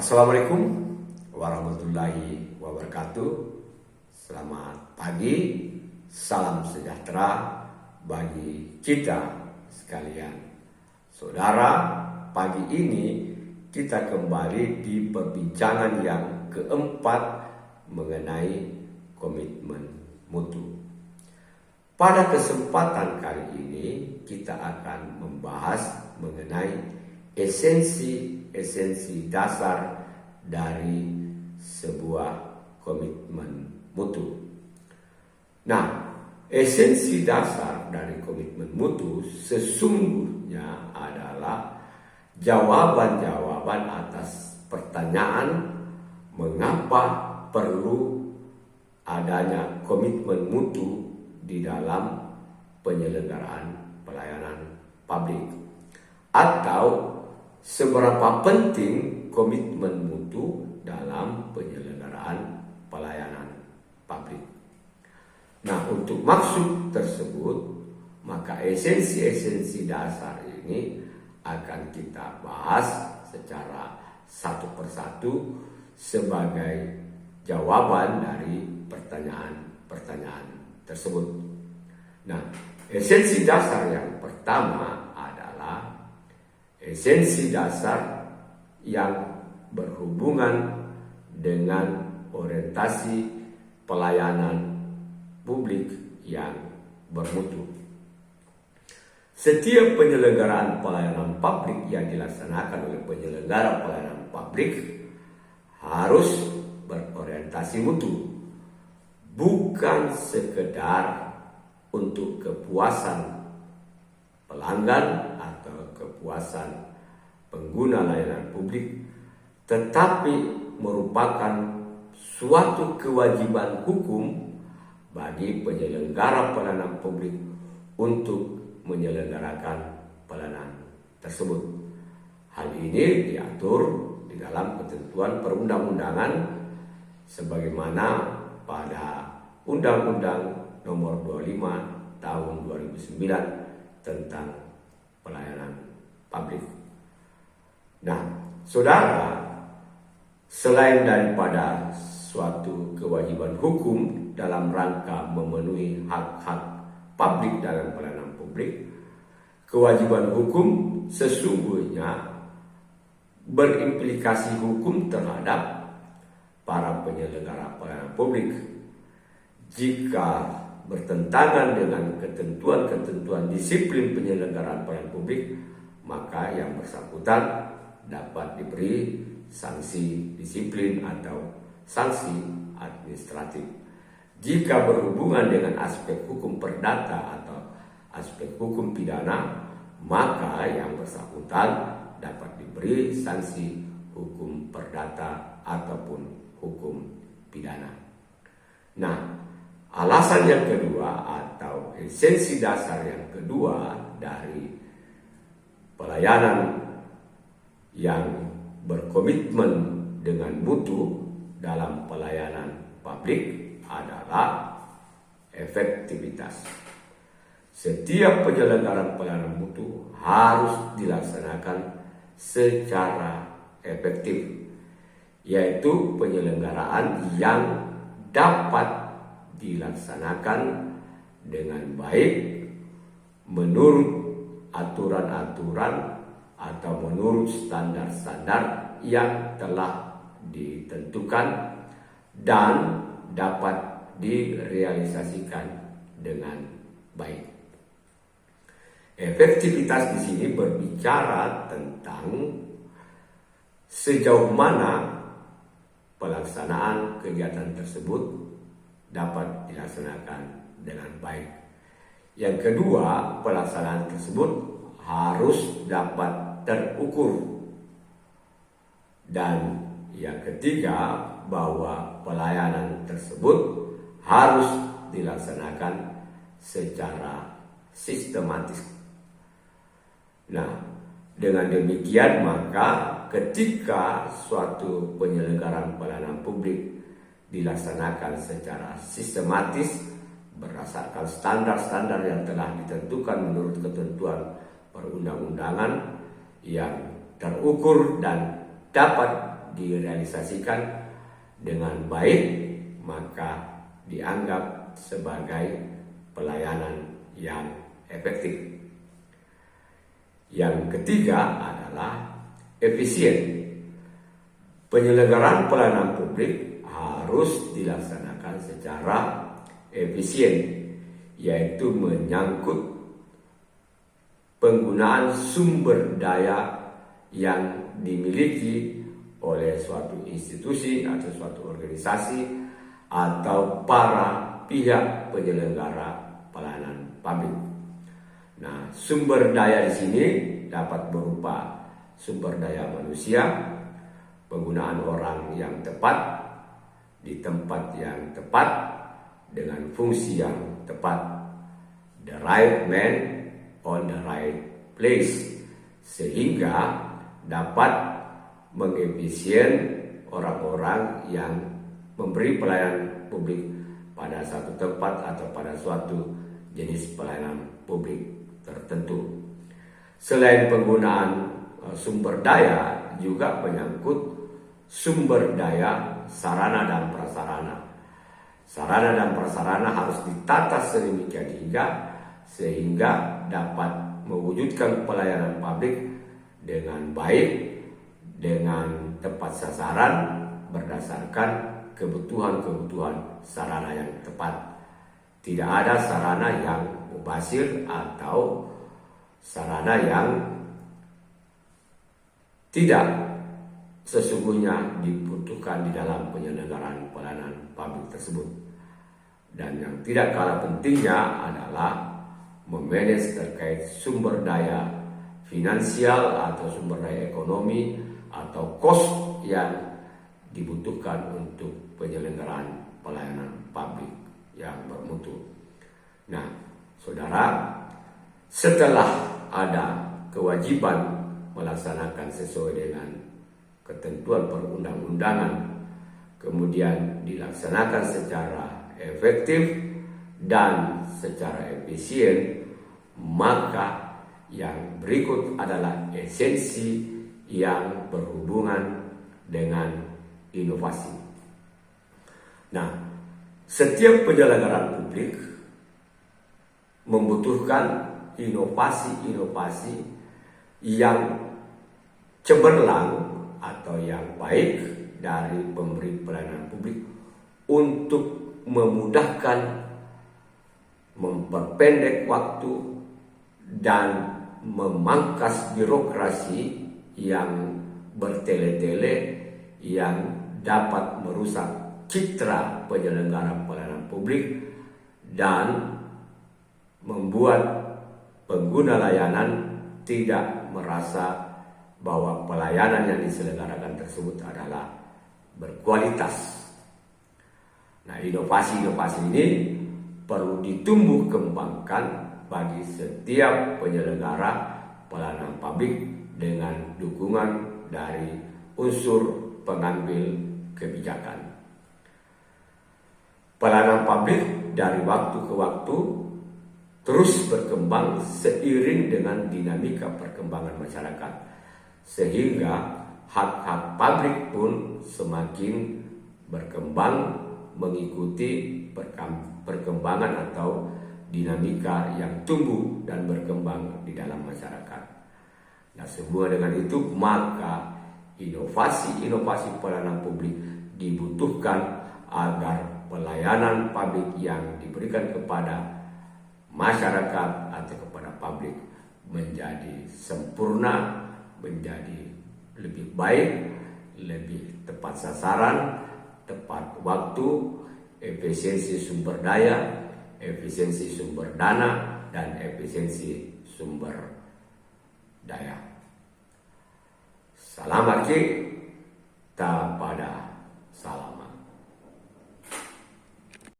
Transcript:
Assalamualaikum warahmatullahi wabarakatuh. Selamat pagi, salam sejahtera bagi kita sekalian. Saudara, pagi ini kita kembali di perbincangan yang keempat mengenai komitmen mutu. Pada kesempatan kali ini kita akan membahas mengenai esensi dasar dari sebuah komitmen mutu. Nah, esensi dasar dari komitmen mutu sesungguhnya adalah jawaban-jawaban atas pertanyaan mengapa perlu adanya komitmen mutu di dalam penyelenggaraan pelayanan publik, atau seberapa penting komitmen mutu dalam penyelenggaraan pelayanan publik. Nah, untuk maksud tersebut, maka esensi dasar ini akan kita bahas secara satu persatu sebagai jawaban dari pertanyaan-pertanyaan tersebut. Nah, esensi dasar yang pertama adalah esensi dasar yang berhubungan dengan orientasi pelayanan publik yang bermutu. Setiap penyelenggaraan pelayanan publik yang dilaksanakan oleh penyelenggara pelayanan publik harus berorientasi mutu, bukan sekedar untuk kepuasan pelanggan atau kepuasan pengguna layanan publik, tetapi merupakan suatu kewajiban hukum bagi penyelenggara pelayanan publik untuk menyelenggarakan pelayanan tersebut. Hal ini diatur di dalam ketentuan perundang-undangan sebagaimana pada Undang-Undang Nomor 25 Tahun 2009 tentang pelayanan publik. Nah, saudara, selain daripada suatu kewajiban hukum dalam rangka memenuhi hak-hak publik dalam pelayanan publik, kewajiban hukum sesungguhnya berimplikasi hukum terhadap para penyelenggara pelayanan publik. Jika bertentangan dengan ketentuan-ketentuan disiplin penyelenggaraan pelayanan publik, maka yang bersangkutan dapat diberi sanksi disiplin atau sanksi administratif. Jika berhubungan dengan aspek hukum perdata atau aspek hukum pidana, maka yang bersangkutan dapat diberi sanksi hukum perdata ataupun hukum pidana. Nah, alasan yang kedua atau esensi dasar yang kedua dari pelayanan yang berkomitmen dengan mutu dalam pelayanan publik adalah efektivitas. Setiap penyelenggaraan pelayanan mutu harus dilaksanakan secara efektif, yaitu penyelenggaraan yang dapat dilaksanakan dengan baik menurut aturan-aturan atau menurut standar-standar yang telah ditentukan dan dapat direalisasikan dengan baik. Efektivitas di sini berbicara tentang sejauh mana pelaksanaan kegiatan tersebut dapat dilaksanakan dengan baik. Yang kedua, pelaksanaan tersebut harus dapat terukur. Dan yang ketiga, bahwa pelayanan tersebut harus dilaksanakan secara sistematis. Nah, dengan demikian maka ketika suatu penyelenggaraan pelayanan publik dilaksanakan secara sistematis berdasarkan standar-standar yang telah ditentukan menurut ketentuan perundang-undangan yang terukur dan dapat direalisasikan dengan baik, maka dianggap sebagai pelayanan yang efektif. Yang ketiga adalah efisien. Penyelenggaraan pelayanan publik harus dilaksanakan secara efisien, yaitu menyangkut penggunaan sumber daya yang dimiliki oleh suatu institusi atau suatu organisasi atau para pihak penyelenggara pelayanan publik. Nah, sumber daya di sini dapat berupa sumber daya manusia, penggunaan orang yang tepat di tempat yang tepat dengan fungsi yang tepat. The right man on the right place, sehingga dapat mengefisien orang-orang yang memberi pelayanan publik pada satu tempat atau pada suatu jenis pelayanan publik tertentu. Selain penggunaan sumber daya, juga menyangkut sumber daya sarana dan prasarana. Sarana dan prasarana harus ditata sedemikian sehingga dapat mewujudkan pelayanan publik dengan baik, dengan tepat sasaran, berdasarkan kebutuhan-kebutuhan sarana yang tepat. Tidak ada sarana yang mubazir atau sarana yang tidak sesungguhnya dibutuhkan di dalam penyelenggaraan pelayanan publik tersebut. Dan yang tidak kalah pentingnya adalah memanage terkait sumber daya finansial atau sumber daya ekonomi atau cost yang dibutuhkan untuk penyelenggaraan pelayanan publik yang bermutu. Nah, saudara, setelah ada kewajiban melaksanakan sesuai dengan ketentuan perundang-undangan, kemudian dilaksanakan secara efektif dan secara efisien, maka yang berikut adalah esensi yang berhubungan dengan inovasi. Nah, setiap penyelenggaraan publik membutuhkan inovasi-inovasi yang cemerlang atau yang baik dari pemberi pelayanan publik untuk memudahkan, memperpendek waktu, dan memangkas birokrasi yang bertele-tele yang dapat merusak citra penyelenggara pelayanan publik dan membuat pengguna layanan tidak merasa bahwa pelayanan yang diselenggarakan tersebut adalah berkualitas. Nah, inovasi-inovasi ini perlu ditumbuh kembangkan bagi setiap penyelenggara pelayanan publik dengan dukungan dari unsur pengambil kebijakan. Pelayanan publik dari waktu ke waktu terus berkembang seiring dengan dinamika perkembangan masyarakat, sehingga hak-hak publik pun semakin berkembang mengikuti perkembangan atau dinamika yang tumbuh dan berkembang di dalam masyarakat. Nah, semua dengan itu maka inovasi-inovasi pelayanan publik dibutuhkan agar pelayanan publik yang diberikan kepada masyarakat atau kepada publik menjadi sempurna, menjadi lebih baik, lebih tepat sasaran, tepat waktu, efisiensi sumber daya, efisiensi sumber dana, dan efisiensi sumber daya. Salam arki, ta